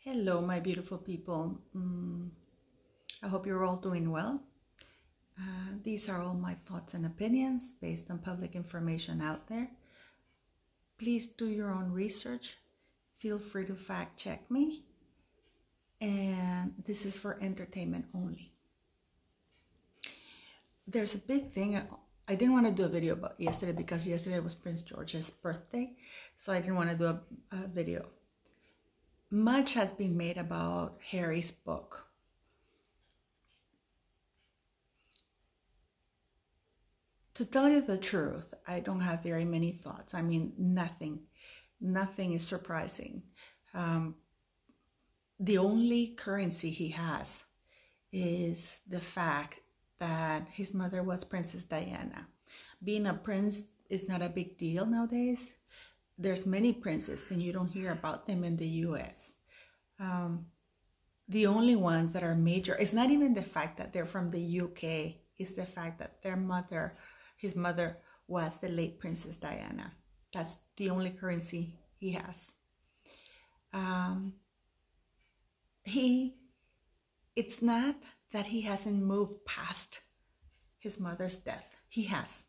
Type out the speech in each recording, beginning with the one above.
Hello, my beautiful people. I hope you're all doing well. These are all my thoughts and opinions based on public information out there. Please do your own research. Feel free to fact check me. And this is for entertainment only. There's a big thing. I didn't want to do a video about yesterday because yesterday was Prince George's birthday. So I didn't want to do a video. Much has been made about Harry's book. To tell you the truth, I don't have very many thoughts. I mean, nothing is surprising. The only currency he has is the fact that his mother was Princess Diana. Being a prince is not a big deal nowadays. There's many princes and you don't hear about them in the US. The only ones that are major, it's not even the fact that they're from the UK, it's the fact that his mother was the late Princess Diana. That's the only currency he has. It's not that he hasn't moved past his mother's death. He has.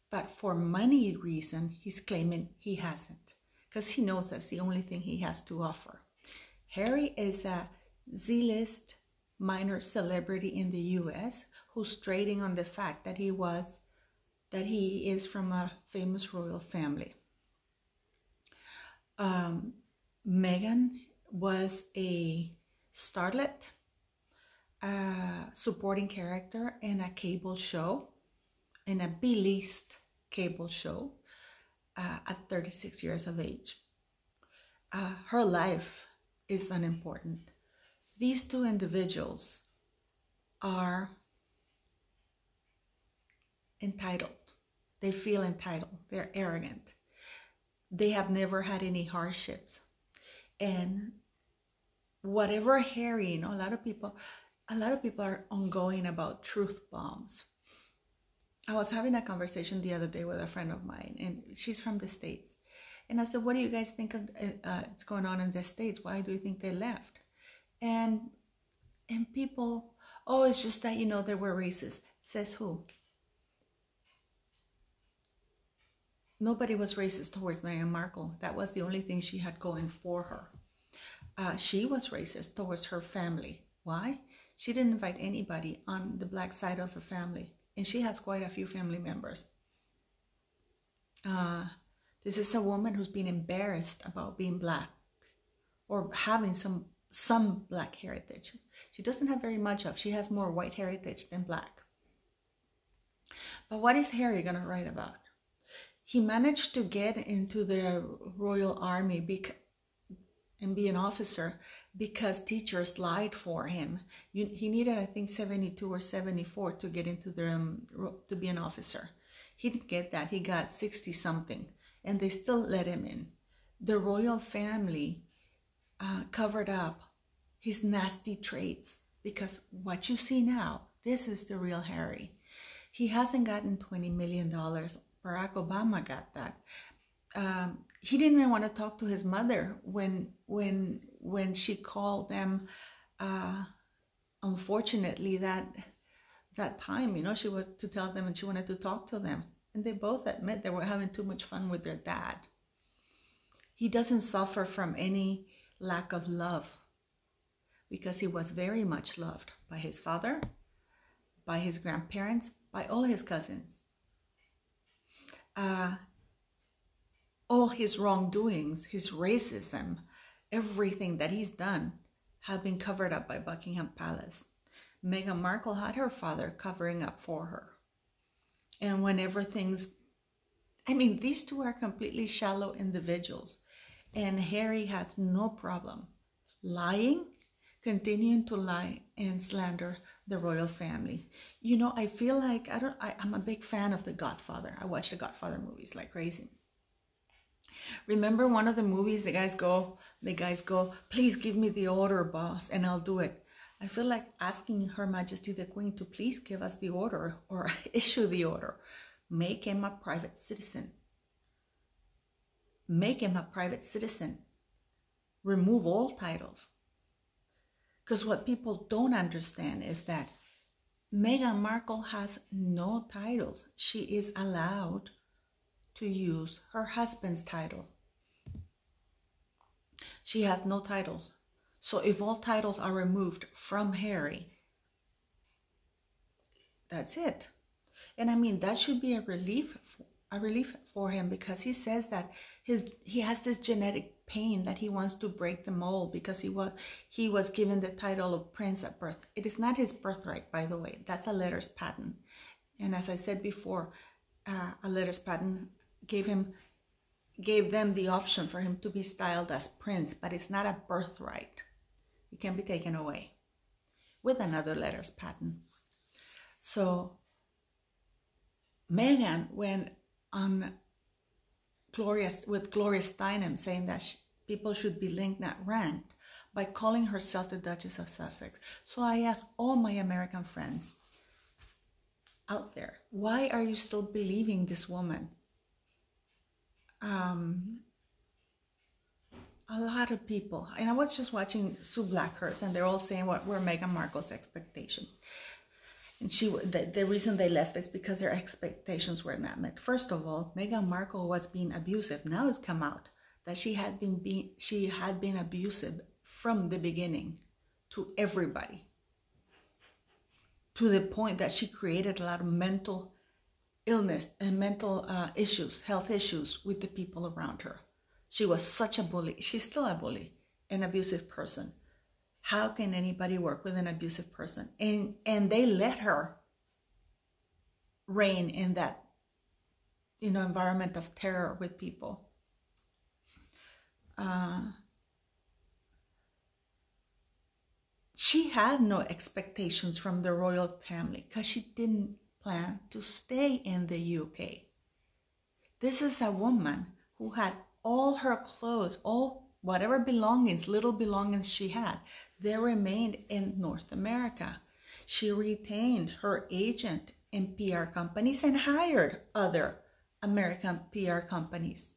But for money reason, he's claiming he hasn't. Because he knows that's the only thing he has to offer. Harry is a Z-list minor celebrity in the US who's trading on the fact that he is from a famous royal family. Meghan was a starlet, supporting character in a cable show, in a B-list cable show at 36 years of age. Her life is unimportant. These two individuals are entitled. They feel entitled. They're arrogant. They have never had any hardships. And whatever Harry, a lot of people are ongoing about truth bombs. I was having a conversation the other day with a friend of mine, and she's from the States. And I said, what do you guys think of what's going on in the States? Why do you think they left? And people, oh, it's just that, they were racist. Says who? Nobody was racist towards Meghan Markle. That was the only thing she had going for her. She was racist towards her family. Why? She didn't invite anybody on the black side of her family. And she has quite a few family members. This is a woman who's been embarrassed about being black or having some black heritage. She doesn't have very much of. She has more white heritage than black. But what is Harry going to write about? He managed to get into the Royal Army and be an officer because teachers lied for him. He needed, I think, 72 or 74 to get into to be an officer. He didn't get that. He got 60 something, and they still let him in. The royal family covered up his nasty traits because what you see now, this is the real Harry. He hasn't gotten $20 million. Barack Obama got that. He didn't even want to talk to his mother when she called them. Unfortunately, that time, she was to tell them and she wanted to talk to them. And they both admit they were having too much fun with their dad. He doesn't suffer from any lack of love because he was very much loved by his father, by his grandparents, by all his cousins. All his wrongdoings, his racism, everything that he's done have been covered up by Buckingham Palace. Meghan Markle had her father covering up for her. And whenever these two are completely shallow individuals. And Harry has no problem lying, continuing to lie and slander the royal family. I feel like, I'm a big fan of The Godfather. I watch the Godfather movies like crazy. Remember one of the movies, the guys go, please give me the order, boss, and I'll do it. I feel like asking Her Majesty the Queen to please give us the order or issue the order. Make him a private citizen. Make him a private citizen. remove all titles. Because what people don't understand is that Meghan Markle has no titles. She is allowed to use her husband's title. She has no titles. So if all titles are removed from Harry, that's it. And I mean, that should be a relief for him, because he says that he has this genetic pain that he wants to break the mold, because he was given the title of prince at birth. It is not his birthright, by the way. That's a letters patent. And as I said before, a letters patent gave them the option for him to be styled as prince, but it's not a birthright. It can be taken away with another letters patent. So Meghan went on with Gloria Steinem, saying that people should be linked, not ranked, by calling herself the Duchess of Sussex. So I ask all my American friends out there, why are you still believing this woman? A lot of people, and I was just watching Sue Blackhurst, and they're all saying what were Meghan Markle's expectations. And the reason they left is because their expectations were not met. First of all, Meghan Markle was being abusive. Now it's come out that she had been abusive from the beginning to everybody, to the point that she created a lot of mental illness and mental health issues with the people around her. She was such a bully. She's still a bully, an abusive person. How can anybody work with an abusive person? And they let her reign in that, environment of terror with people. She had no expectations from the royal family because she didn't plan to stay in the UK. This is a woman who had all her clothes, whatever belongings, little belongings she had, they remained in North America. She retained her agent and PR companies and hired other American PR companies.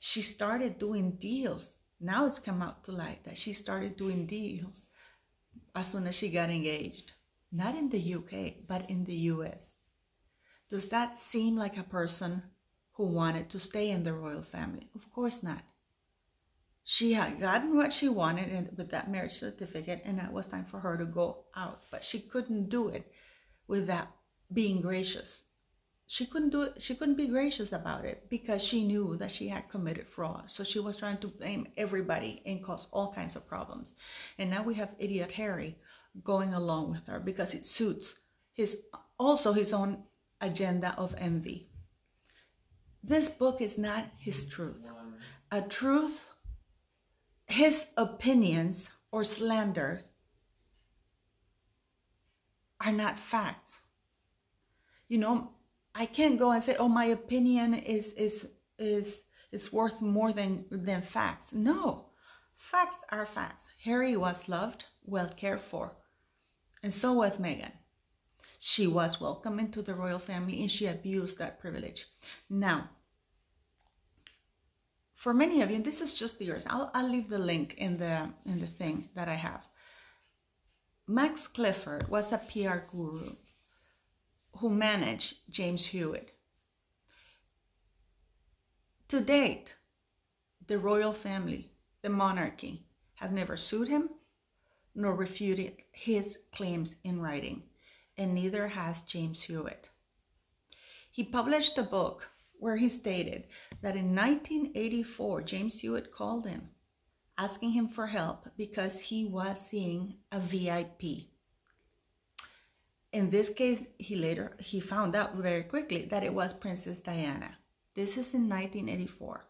She started doing deals. Now it's come out to light that she started doing deals as soon as she got engaged. Not in the UK, but in the US. Does that seem like a person who wanted to stay in the royal family? Of course not. She had gotten what she wanted with that marriage certificate, and it was time for her to go out. But she couldn't do it without being gracious. She couldn't do it. She couldn't be gracious about it because she knew that she had committed fraud. So she was trying to blame everybody and cause all kinds of problems. And now we have idiot Harry going along with her because it suits his own agenda of envy. This book is not his truth. A truth, his opinions or slanders are not facts. I can't go and say, oh, my opinion is worth more than facts. No, facts are facts. Harry was loved, well cared for, and so was Meghan. She was welcomed into the royal family, and she abused that privilege. Now, for many of you, and this is just yours, I'll leave the link in the thing that I have. Max Clifford was a PR guru who managed James Hewitt. To date, the royal family, the monarchy, have never sued him nor refuted his claims in writing, and neither has James Hewitt. He published a book where he stated that in 1984, James Hewitt called him, asking him for help because he was seeing a VIP. In this case, he found out very quickly that it was Princess Diana. This is in 1984.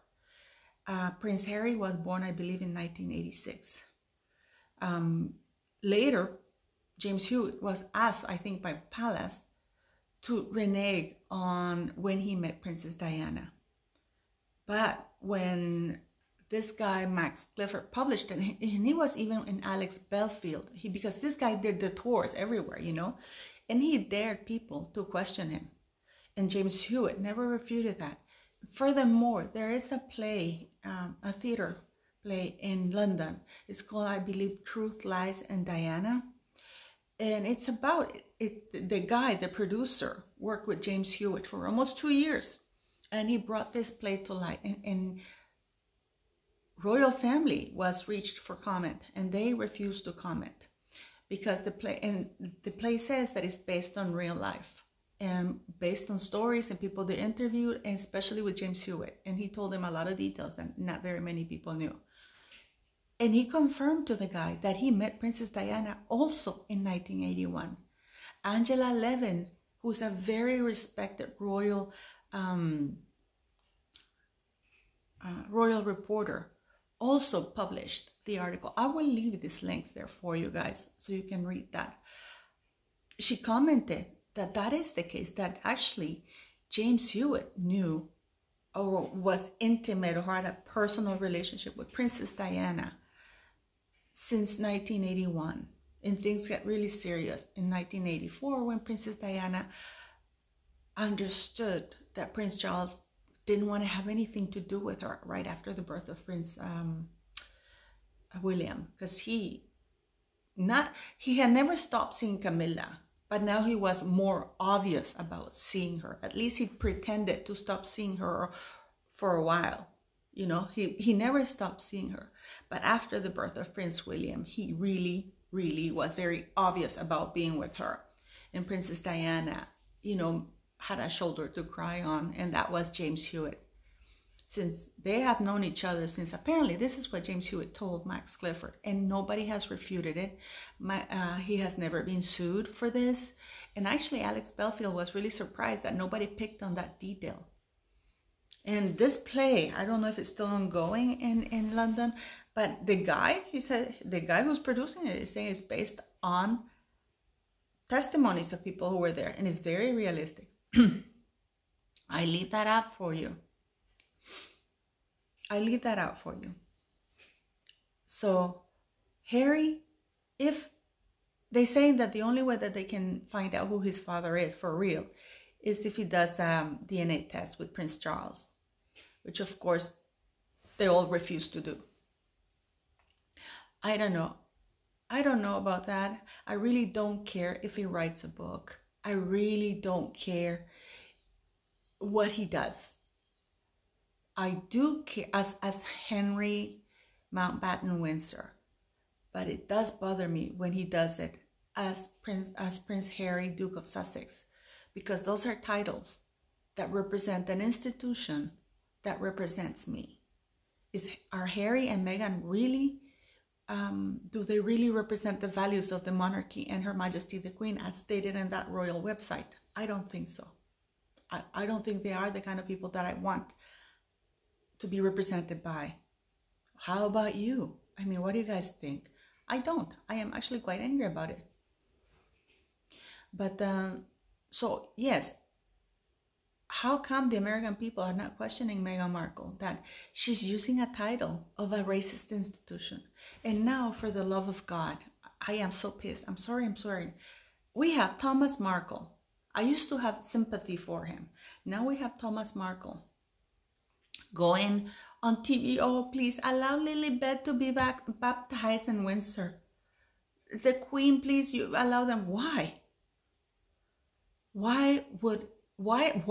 Prince Harry was born, I believe, in 1986. Later, James Hewitt was asked, I think by Palace, to renege on when he met Princess Diana. But when this guy, Max Clifford, published it, and he was even in Alex Belfield, because this guy did the tours everywhere, and he dared people to question him. And James Hewitt never refuted that. Furthermore, there is a play, a theater play in London. It's called, I believe, Truth, Lies, and Diana. And it's about it. The guy, the producer, worked with James Hewitt for almost 2 years. And he brought this play to light. And royal family was reached for comment, and they refused to comment because the play says that it's based on real life and based on stories and people they interviewed, and especially with James Hewitt. And he told them a lot of details that not very many people knew. And he confirmed to the guy that he met Princess Diana also in 1981. Angela Levin, who's a very respected royal reporter, also published the article. I will leave these links there for you guys so you can read that. She commented that that is the case, that actually James Hewitt knew or was intimate or had a personal relationship with Princess Diana since 1981. And things got really serious in 1984 when Princess Diana understood that Prince Charles didn't want to have anything to do with her right after the birth of Prince William, because he had never stopped seeing Camilla, but now he was more obvious about seeing her. At least he pretended to stop seeing her for a while. You know, he never stopped seeing her. But after the birth of Prince William, he really, really was very obvious about being with her. And Princess Diana, you know, had a shoulder to cry on, and that was James Hewitt. Since they have known each other since, apparently this is what James Hewitt told Max Clifford, and nobody has refuted it. He has never been sued for this. And actually Alex Belfield was really surprised that nobody picked on that detail. And this play, I don't know if it's still ongoing in London, but the guy, he said, the guy who's producing it is saying it's based on testimonies of people who were there, and it's very realistic. I leave that out for you. I leave that out for you. So Harry, if they say that the only way that they can find out who his father is for real is if he does DNA test with Prince Charles, which of course they all refuse to do. I don't know. I don't know about that. I really don't care if he writes a book. I really don't care what he does. I do care as Henry Mountbatten Windsor, but it does bother me when he does it as Prince Harry, Duke of Sussex, because those are titles that represent an institution that represents me. Are Harry and Meghan really, do they really represent the values of the monarchy and Her Majesty the Queen as stated in that royal website? I don't think so. I don't think they are the kind of people that I want to be represented by. How about you? I mean, what do you guys think? I don't. I am actually quite angry about it. But, so yes, how come the American people are not questioning Meghan Markle, that she's using a title of a racist institution? And now, for the love of God, I am so pissed. I'm sorry. We have Thomas Markle. I used to have sympathy for him. Now we have Thomas Markle going on TV. Oh, please allow Lilibet to be baptized in Windsor. The Queen, please, you allow them. Why? Why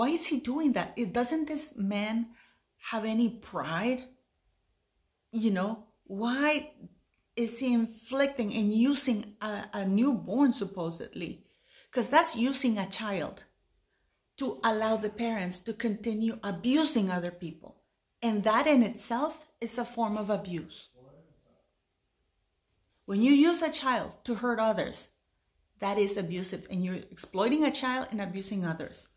is he doing that? Doesn't this man have any pride? You know, why is he inflicting and using a newborn, supposedly? Because that's using a child to allow the parents to continue abusing other people. And that in itself is a form of abuse. When you use a child to hurt others, that is abusive, and you're exploiting a child and abusing others.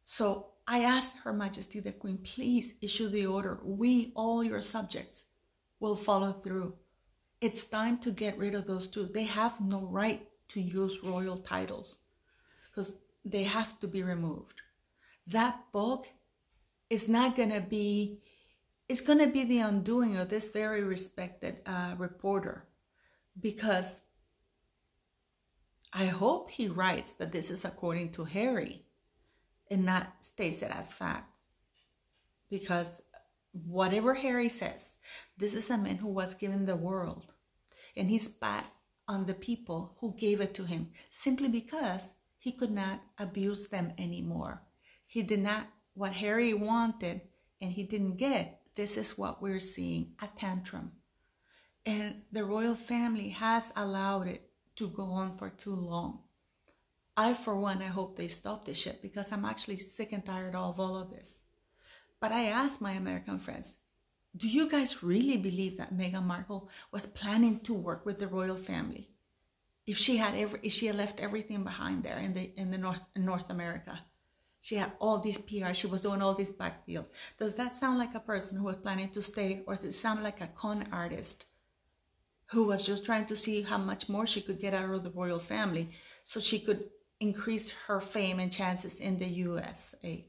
So I asked Her Majesty the Queen, please issue the order. We, all your subjects, will follow through. It's time to get rid of those two. They have no right to use royal titles because they have to be removed. That book is not going to be, it's going to be the undoing of this very respected reporter, because I hope he writes that this is according to Harry and not states it as fact, because whatever Harry says, this is a man who was given the world, and he spat on the people who gave it to him simply because he could not abuse them anymore. He did not, what Harry wanted and he didn't get, this is what we're seeing, a tantrum. And the royal family has allowed it to go on for too long. I, for one, I hope they stop this shit, because I'm actually sick and tired of all of this. But I asked my American friends, do you guys really believe that Meghan Markle was planning to work with the royal family? If she had left everything behind there in North America, she had all these PR, she was doing all these back deals. Does that sound like a person who was planning to stay, or does it sound like a con artist who was just trying to see how much more she could get out of the royal family so she could increase her fame and chances in the USA?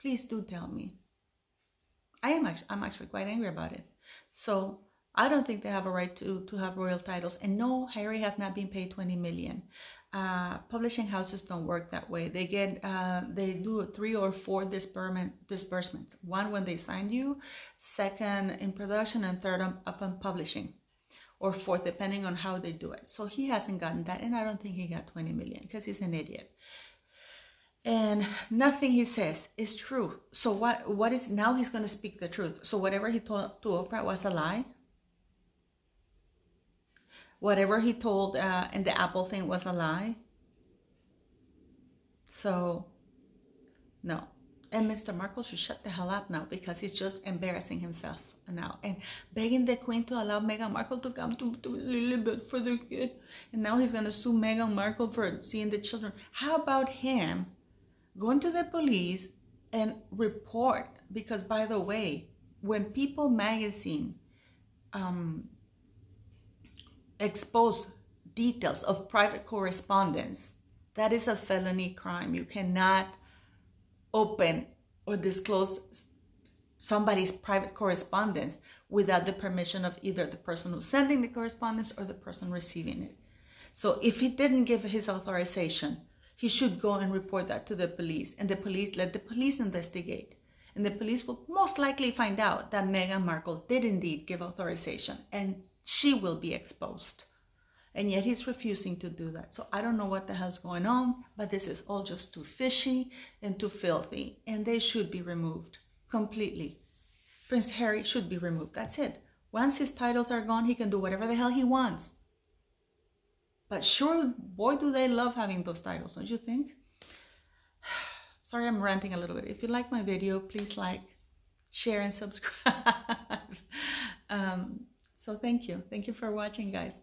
Please do tell me. I'm actually quite angry about it. So I don't think they have a right to have royal titles. And no, Harry has not been paid 20 million. Publishing houses don't work that way. They do 3 or 4 disbursements. One when they sign you, second in production, and third upon publishing, or fourth depending on how they do it. So he hasn't gotten that, and I don't think he got 20 million because he's an idiot. And nothing he says is true. So what is, now he's going to speak the truth. So whatever he told to Oprah was a lie. Whatever he told in the Apple thing was a lie. So, no. And Mr. Markle should shut the hell up now, because he's just embarrassing himself now. And begging the Queen to allow Meghan Markle to come to Elizabeth for the kid. And now he's going to sue Meghan Markle for seeing the children. How about him going to the police and report? Because, by the way, when People magazine expose details of private correspondence, that is a felony crime. You cannot open or disclose somebody's private correspondence without the permission of either the person who's sending the correspondence or the person receiving it. So if he didn't give his authorization, he should go and report that to the police, and let the police investigate. And the police will most likely find out that Meghan Markle did indeed give authorization, and she will be exposed. And yet he's refusing to do that. So I don't know what the hell's going on, but this is all just too fishy and too filthy, and they should be removed completely. Prince Harry should be removed. That's it. Once his titles are gone, he can do whatever the hell he wants. But sure, boy, do they love having those titles, don't you think? Sorry, I'm ranting a little bit. If you like my video, please like, share, and subscribe. So thank you. Thank you for watching, guys.